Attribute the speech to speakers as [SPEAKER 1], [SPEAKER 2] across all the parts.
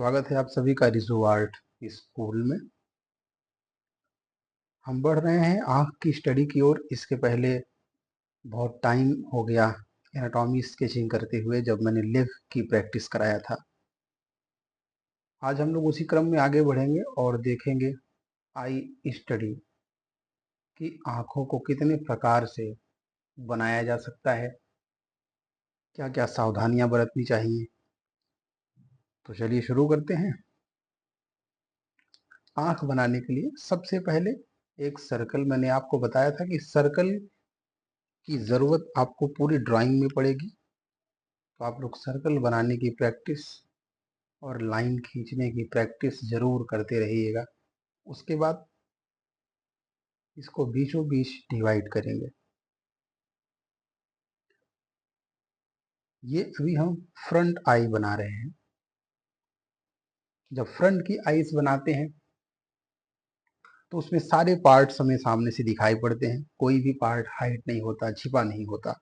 [SPEAKER 1] स्वागत है आप सभी का रिजू आर्ट स्कूल में। हम बढ़ रहे हैं आँख की स्टडी की ओर। इसके पहले बहुत टाइम हो गया एनाटॉमी स्केचिंग करते हुए, जब मैंने लिव की प्रैक्टिस कराया था। आज हम लोग उसी क्रम में आगे बढ़ेंगे और देखेंगे आई स्टडी की आँखों को कितने प्रकार से बनाया जा सकता है, क्या क्या सावधानियां बरतनी चाहिए। तो चलिए शुरू करते हैं। आँख बनाने के लिए सबसे पहले एक सर्कल, मैंने आपको बताया था कि सर्कल की ज़रूरत आपको पूरी ड्राइंग में पड़ेगी। तो आप लोग सर्कल बनाने की प्रैक्टिस और लाइन खींचने की प्रैक्टिस जरूर करते रहिएगा। उसके बाद इसको बीचों बीच डिवाइड करेंगे। ये अभी हम फ्रंट आई बना रहे हैं। जब फ्रंट की आईज बनाते हैं तो उसमें सारे पार्ट्स हमें सामने से दिखाई पड़ते हैं, कोई भी पार्ट हाइड नहीं होता, छिपा नहीं होता।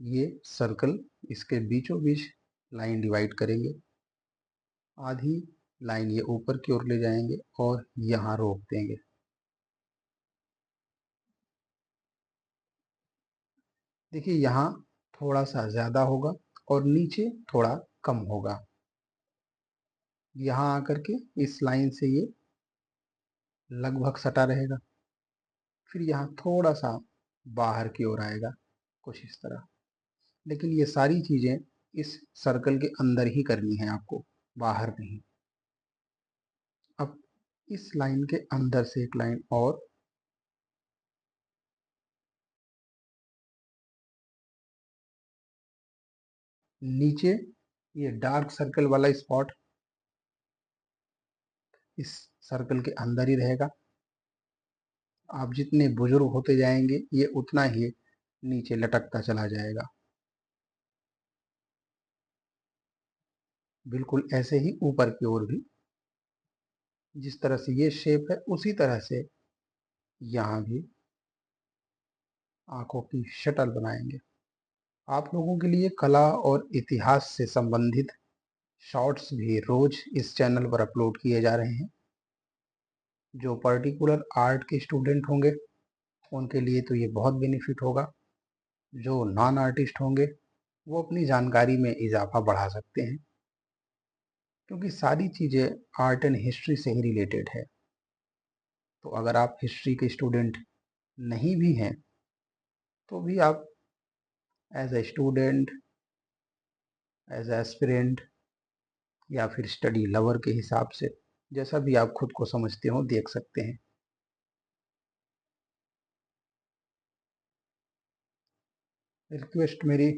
[SPEAKER 1] ये सर्कल, इसके बीचों बीच लाइन डिवाइड करेंगे। आधी लाइन ये ऊपर की ओर ले जाएंगे और यहाँ रोक देंगे। देखिए यहाँ थोड़ा सा ज्यादा होगा और नीचे थोड़ा कम होगा। यहाँ आकर के इस लाइन से ये लगभग सटा रहेगा, फिर यहाँ थोड़ा सा बाहर की ओर आएगा, कुछ इस तरह। लेकिन ये सारी चीजें इस सर्कल के अंदर ही करनी है आपको, बाहर नहीं। अब इस लाइन के अंदर से एक लाइन और, नीचे ये डार्क सर्कल वाला स्पॉट इस सर्कल के अंदर ही रहेगा। आप जितने बुजुर्ग होते जाएंगे ये उतना ही नीचे लटकता चला जाएगा। बिल्कुल ऐसे ही ऊपर की ओर भी, जिस तरह से ये शेप है उसी तरह से यहाँ भी आंखों की शटल बनाएंगे। आप लोगों के लिए कला और इतिहास से संबंधित शॉर्ट्स भी रोज इस चैनल पर अपलोड किए जा रहे हैं। जो पर्टिकुलर आर्ट के स्टूडेंट होंगे उनके लिए तो ये बहुत बेनिफिट होगा। जो नॉन आर्टिस्ट होंगे वो अपनी जानकारी में इजाफा बढ़ा सकते हैं, क्योंकि सारी चीज़ें आर्ट एंड हिस्ट्री से ही रिलेटेड है। तो अगर आप हिस्ट्री के स्टूडेंट नहीं भी हैं तो भी आप as a student, as aspirant या फिर स्टडी लवर के हिसाब से, जैसा भी आप खुद को समझते हो, देख सकते हैं। रिक्वेस्ट मेरी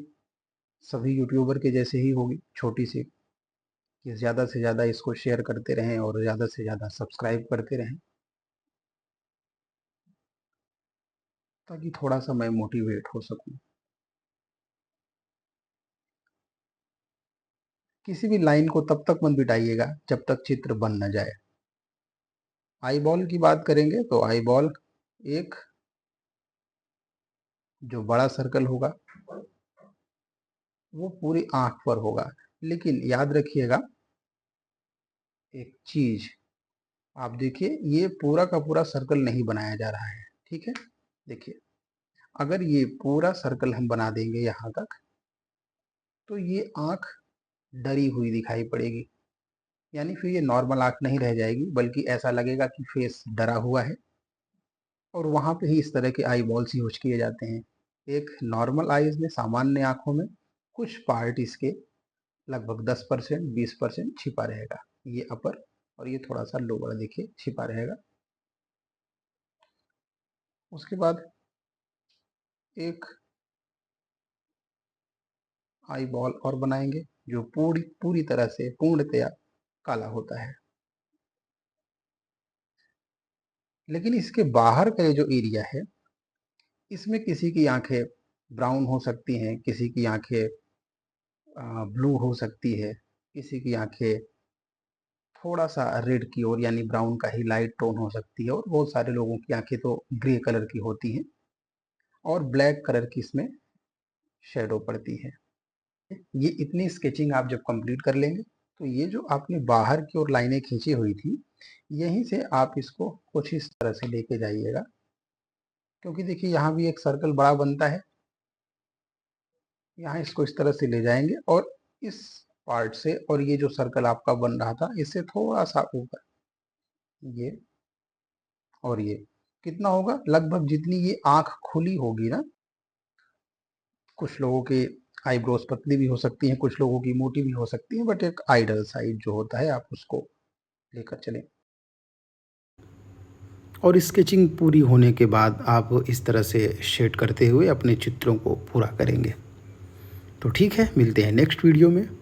[SPEAKER 1] सभी यूट्यूबर के जैसे ही होगी, छोटी सी, कि ज़्यादा से ज़्यादा इसको शेयर करते रहें और ज़्यादा से ज़्यादा सब्सक्राइब करते रहें, ताकि थोड़ा सा मैं मोटिवेट हो सकूं। किसी भी लाइन को तब तक मत बिटाइएगा जब तक चित्र बन न जाए। आई बॉल की बात करेंगे तो आई बॉल एक जो बड़ा सर्कल होगा वो पूरी आंख पर होगा। लेकिन याद रखिएगा एक चीज, आप देखिए ये पूरा का पूरा सर्कल नहीं बनाया जा रहा है, ठीक है। देखिए अगर ये पूरा सर्कल हम बना देंगे यहाँ तक तो ये आंख डरी हुई दिखाई पड़ेगी, यानी फिर ये नॉर्मल आंख नहीं रह जाएगी, बल्कि ऐसा लगेगा कि फेस डरा हुआ है। और वहां पे ही इस तरह के आई बॉल्स यूज किए जाते हैं। एक नॉर्मल आईज में, सामान्य आंखों में कुछ पार्ट इसके लगभग 10% 20% छिपा रहेगा। ये अपर और ये थोड़ा सा लोअर देखिए छिपा रहेगा। उसके बाद एक आई बॉल और बनाएंगे जो पूरी पूरी तरह से पूर्णतया काला होता है। लेकिन इसके बाहर का ये जो एरिया है, इसमें किसी की आंखें ब्राउन हो सकती हैं, किसी की आंखें ब्लू हो सकती है, किसी की आंखें थोड़ा सा रेड की ओर यानी ब्राउन का ही लाइट टोन हो सकती है, और बहुत सारे लोगों की आंखें तो ग्रे कलर की होती हैं। और ब्लैक कलर की इसमें शेडो पड़ती है। ये इतनी स्केचिंग आप जब कंप्लीट कर लेंगे तो ये जो आपने बाहर की ओर लाइनें खींची हुई थी, यहीं से आप इसको कुछ इस तरह से लेके जाइएगा, क्योंकि देखिए यहाँ भी एक सर्कल बड़ा बनता है। यहाँ इसको इस तरह से ले जाएंगे और इस पार्ट से, और ये जो सर्कल आपका बन रहा था इससे थोड़ा सा ऊपर, ये और ये कितना होगा, लगभग जितनी ये आंख खुली होगी ना, कुछ लोगों के आईब्रोज पतली भी हो सकती हैं, कुछ लोगों की मोटी भी हो सकती हैं, बट एक आइडल साइज जो होता है आप उसको लेकर चलें। और स्केचिंग पूरी होने के बाद आप इस तरह से शेड करते हुए अपने चित्रों को पूरा करेंगे। तो ठीक है, मिलते हैं नेक्स्ट वीडियो में।